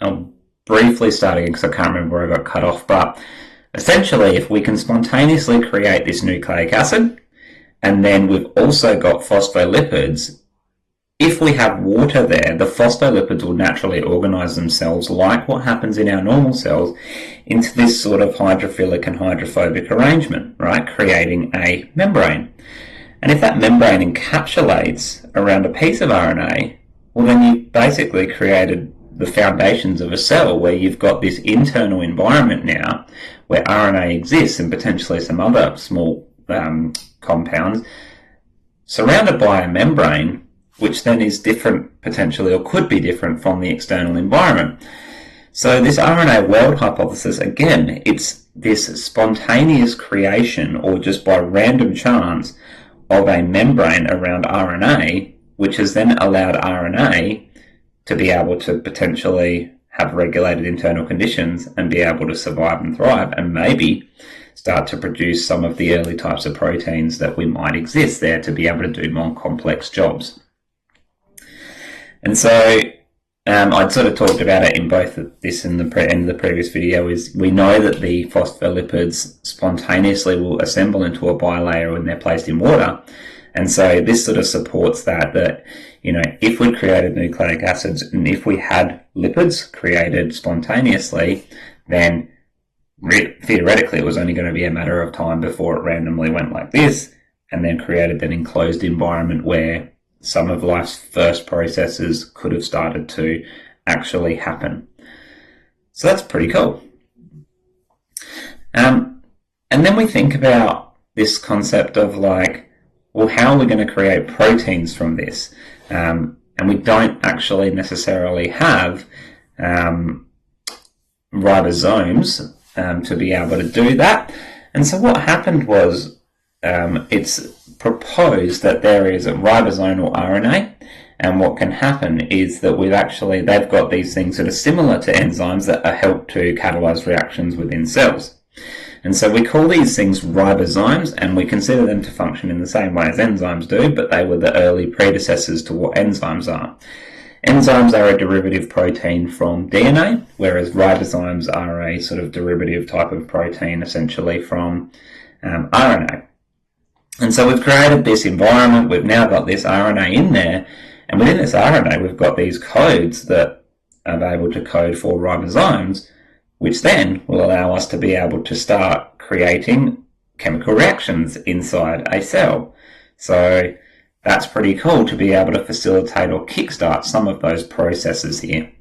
I'll briefly start again because I can't remember where I got cut off, but essentially if we can spontaneously create this nucleic acid, and then we've also got phospholipids, if we have water there, the phospholipids will naturally organize themselves like what happens in our normal cells into this sort of hydrophilic and hydrophobic arrangement, right? Creating a membrane. And if that membrane encapsulates around a piece of RNA, well, then you've basically created the foundations of a cell where you've got this internal environment now where RNA exists and potentially some other small compounds surrounded by a membrane, which then is different potentially, or could be different from the external environment. So this RNA world hypothesis, again, it's this spontaneous creation or just by random chance of a membrane around RNA, which has then allowed RNA to be able to potentially have regulated internal conditions and be able to survive and thrive, and maybe start to produce some of the early types of proteins that we might exist there to be able to do more complex jobs. And so I'd sort of talked about it in both this and the previous video, is we know that the phospholipids spontaneously will assemble into a bilayer when they're placed in water. And so this sort of supports that, you know, if we created nucleic acids and if we had lipids created spontaneously, then theoretically it was only going to be a matter of time before it randomly went like this and then created an enclosed environment where some of life's first processes could have started to actually happen. So that's pretty cool. And then we think about this concept of like, well, how are we going to create proteins from this? And we don't actually necessarily have ribosomes to be able to do that. And so what happened was it's proposed that there is a ribosomal RNA, and what can happen is that they've got these things that are similar to enzymes that help to catalyze reactions within cells. And so we call these things ribosomes, and we consider them to function in the same way as enzymes do, but they were the early predecessors to what enzymes are. Enzymes are a derivative protein from DNA, whereas ribosomes are a sort of derivative type of protein essentially from RNA. And so we've created this environment, we've now got this RNA in there, and within this RNA we've got these codes that are able to code for ribosomes, which then will allow us to be able to start creating chemical reactions inside a cell. So that's pretty cool to be able to facilitate or kickstart some of those processes here.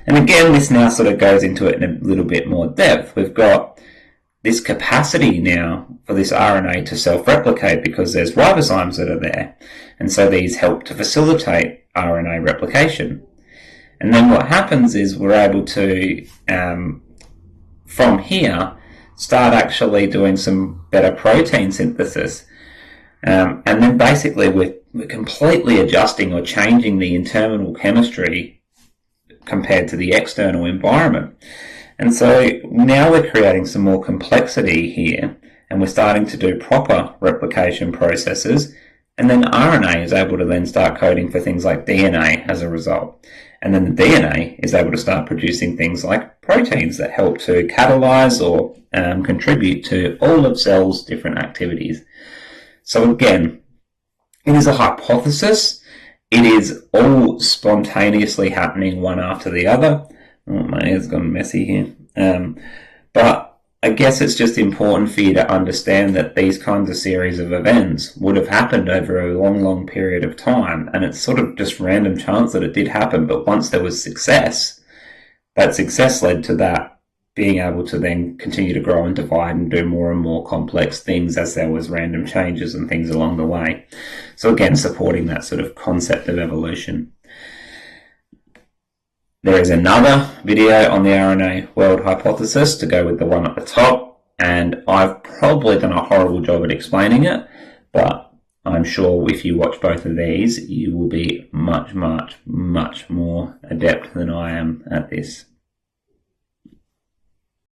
And again, this now sort of goes into it in a little bit more depth. We've got this capacity now for this RNA to self-replicate because there's ribosomes that are there. And so these help to facilitate RNA replication. And then what happens is we're able to, from here, start actually doing some better protein synthesis. And then basically we're completely adjusting or changing the internal chemistry compared to the external environment. And so now we're creating some more complexity here, and we're starting to do proper replication processes, and then RNA is able to then start coding for things like DNA as a result. And then the DNA is able to start producing things like proteins that help to catalyze or contribute to all of cells' different activities. So again, it is a hypothesis. It is all spontaneously happening one after the other. Oh, my hair's gone messy here. But I guess it's just important for you to understand that these kinds of series of events would have happened over a long, long period of time. And it's sort of just random chance that it did happen. But once there was success, that success led to that being able to then continue to grow and divide and do more and more complex things as there was random changes and things along the way. So again, supporting that sort of concept of evolution. There is another video on the RNA world hypothesis to go with the one at the top, and I've probably done a horrible job at explaining it, but I'm sure if you watch both of these, you will be much, much, much more adept than I am at this.